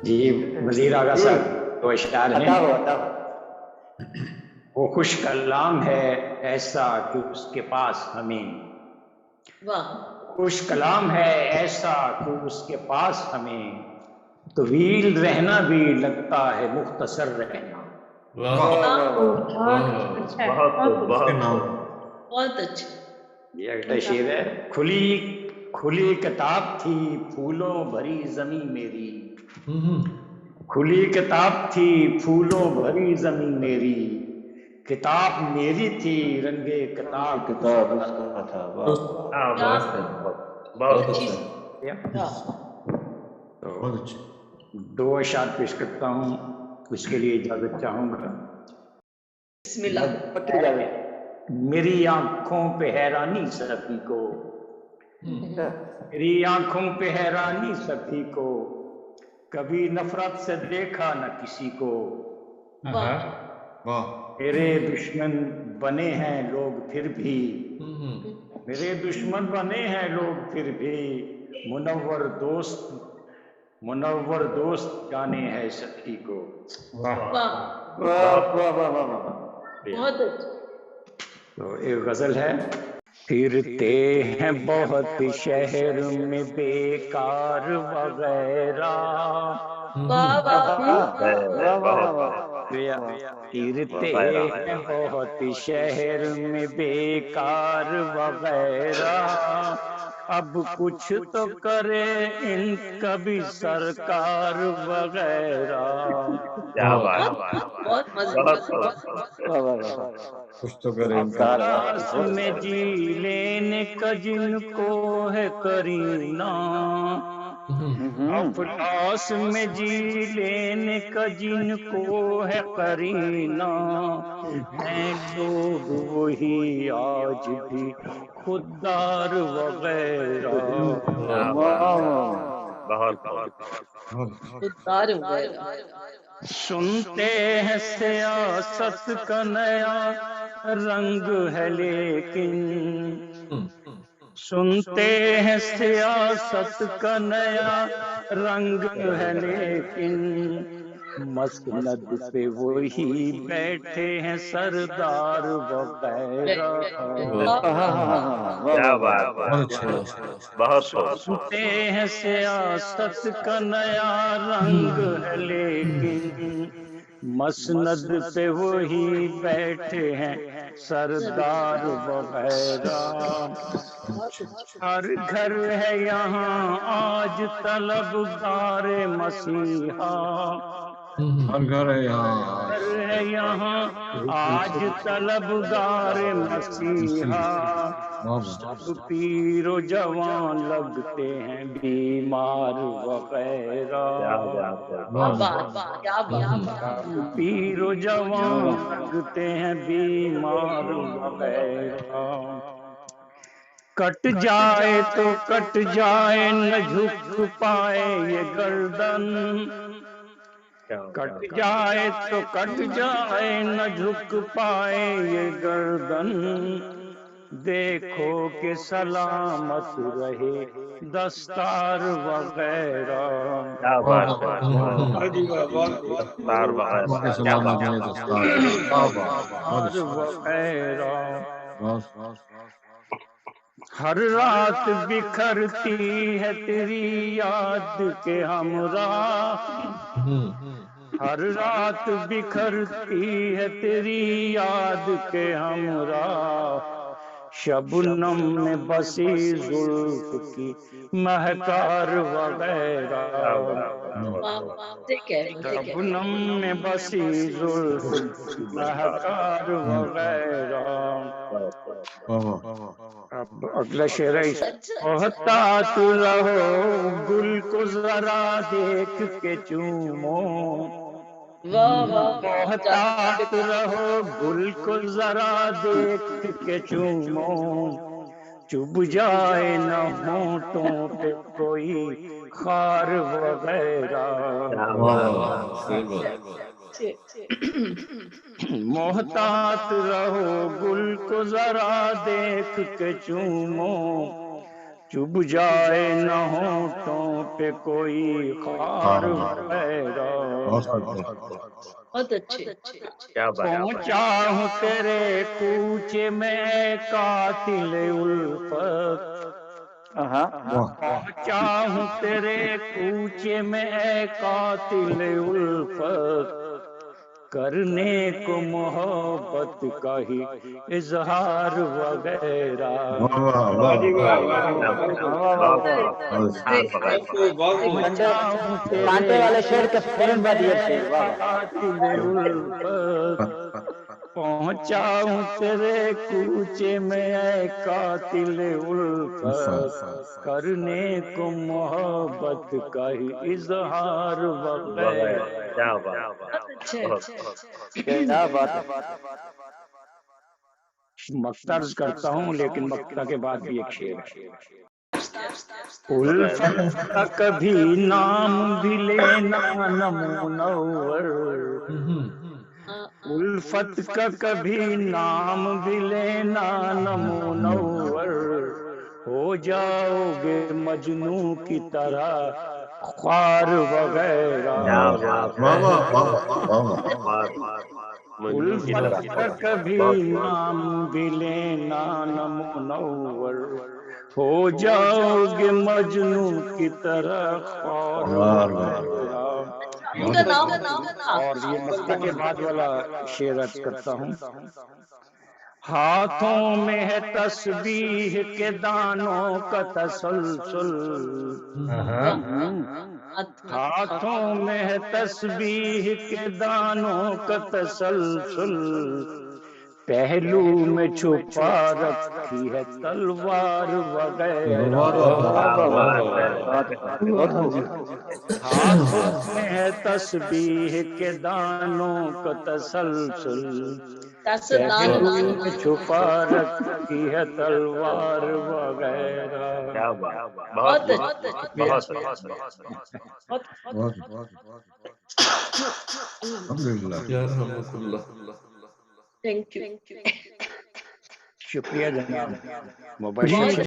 جی وزیر آغا صاحب دو اشعار ہیں. وہ خوش کلام ہے ایسا کہ اس کے پاس ہمیں، خوش کلام ہے ایسا کہ اس کے پاس ہمیں، طویل رہنا بھی لگتا ہے مختصر رہنا. بہت اچھا. یہ اگلا شعر ہے. کھلی کتاب تھی پھولوں بھری زمین میری، کھلی کتاب تھی پھولوں بھری زمین میری، کتاب میری تھی رنگے کتاب اس کا تھا. بہت اچھی. دو اشعار پیش کرتا ہوں، اس کے لیے اجازت چاہوں گا. بسم اللہ. میری آنکھوں پہ حیرانی سخی کو، میری آنکھوں پہ حیرانی سخی کو، کبھی نفرت سے دیکھا نہ کسی کو. میرے دشمن بنے ہیں لوگ پھر بھی، میرے دشمن بنے ہیں لوگ پھر بھی، منور دوست جانے ہے سخی کو. بہت اچھا. تو ایک غزل ہے. پھرتے ہیں بہت شہر میں بیکار وغیرہ، پھرتے ہیں بہت شہر میں بیکار وغیرہ، اب کچھ تو کرے ان کا بھی سرکار وغیرہ. بہت مزہ. افلاس میں جی لینے کا جن کو ہے کرینہ، افلاس میں جی لینے کا جن کو ہے کرینہ، ہیں لوگ وہی آج بھی خوددار وغیرہ. خوددار وغیرہ. سنتے ہیں سیاست کا نیا رنگ ہے لیکن، سنتے ہیں سیاست کا نیا رنگ ہے لیکن، مسند پہ وہی بیٹھے ہیں سردار وغیرہ. سنتے ہیں سیاست کا نیا رنگ ہے لیکن، مسند پہ وہی بیٹھے ہیں سردار وغیرہ. ہر گھر ہے یہاں آج طلبگار مسیحا، ہر گھر ہے یہاں آج طلبگار مسیحا، سب پیر و جوان لگتے ہیں بیمار وغیرہ. پیر و جوان لگتے ہیں بیمار وغیرہ. کٹ جائے تو کٹ جائے نہ جھک پائے یہ گردن، کٹ جائے تو کٹ جائے نہ جھک پائے یہ گردن، دیکھو کہ سلامت رہے دستار وغیرہ. ہر رات بکھرتی ہے تیری یاد کے ہمراہ، ہر رات بکھرتی ہے تیری یاد کے ہمراہ، شبنم میں بسی زلف کی مہکار وغیرہ. شبنم میں بسی زلف کی مہکار وغیرہ. اب اگلا شعر ہے. محتاط رہو گل کو ذرا دیکھ کے چومو، محتاط رہو گل کو ذرا دیکھ کے چومو، چبھ جائے نہ ہونٹوں پہ کوئی خار وغیرہ. محتاط رہو گل کو ذرا دیکھ کے چومو، چبھ جائے نہ ہونٹوں پہ کوئی خار وغیرہ۔ بہت اچھے۔ پہنچا ہوں تیرے کوچے میں قاتل الفت، پہنچا ہوں تیرے کوچے میں قاتل الفت، کرنے کو محبت کا ہی اظہار وغیرہ۔ کانٹے والے شعر کے فوراً بعد یہ شعر۔ پہنچا ہوں تیرے کوچے میں اے قاتل الفت، کرنے کو محبت کا ہی اظہار وغیرہ۔ کیا بات ہے۔ مقترض کرتا ہوں لیکن مقتہ کے بعد بھی ایک شعر ہے۔ الفت کا کبھی نام بھی لینا نہ منور، الفت کا کبھی نام بھی لینا نہ منور، ہو جاؤ گے مجنوں کی طرح خوار وغیرہ۔ الفت کا کبھی نام بھی لینا نہ منور، ہو جاؤ گے مجنوں کی طرح خوار وغیرہ۔ اور یہ مقطع کے بعد والا شعر عرض کرتا ہوں۔ ہاتھوں میں ہے تسبیح کے دانوں کا تسلسل، ہاتھوں میں ہے تسبیح کے دانوں کا تسلسل، پہلو میں چھپا رکھی ہے تلوار وغیرہ۔ ہاتھوں میں ہے تسبیح کے دانوں کا تسلسل، پہلو میں چھپا رکھی ہے تلوار وغیرہ۔ Thank you. شکریہ جناب، مبشر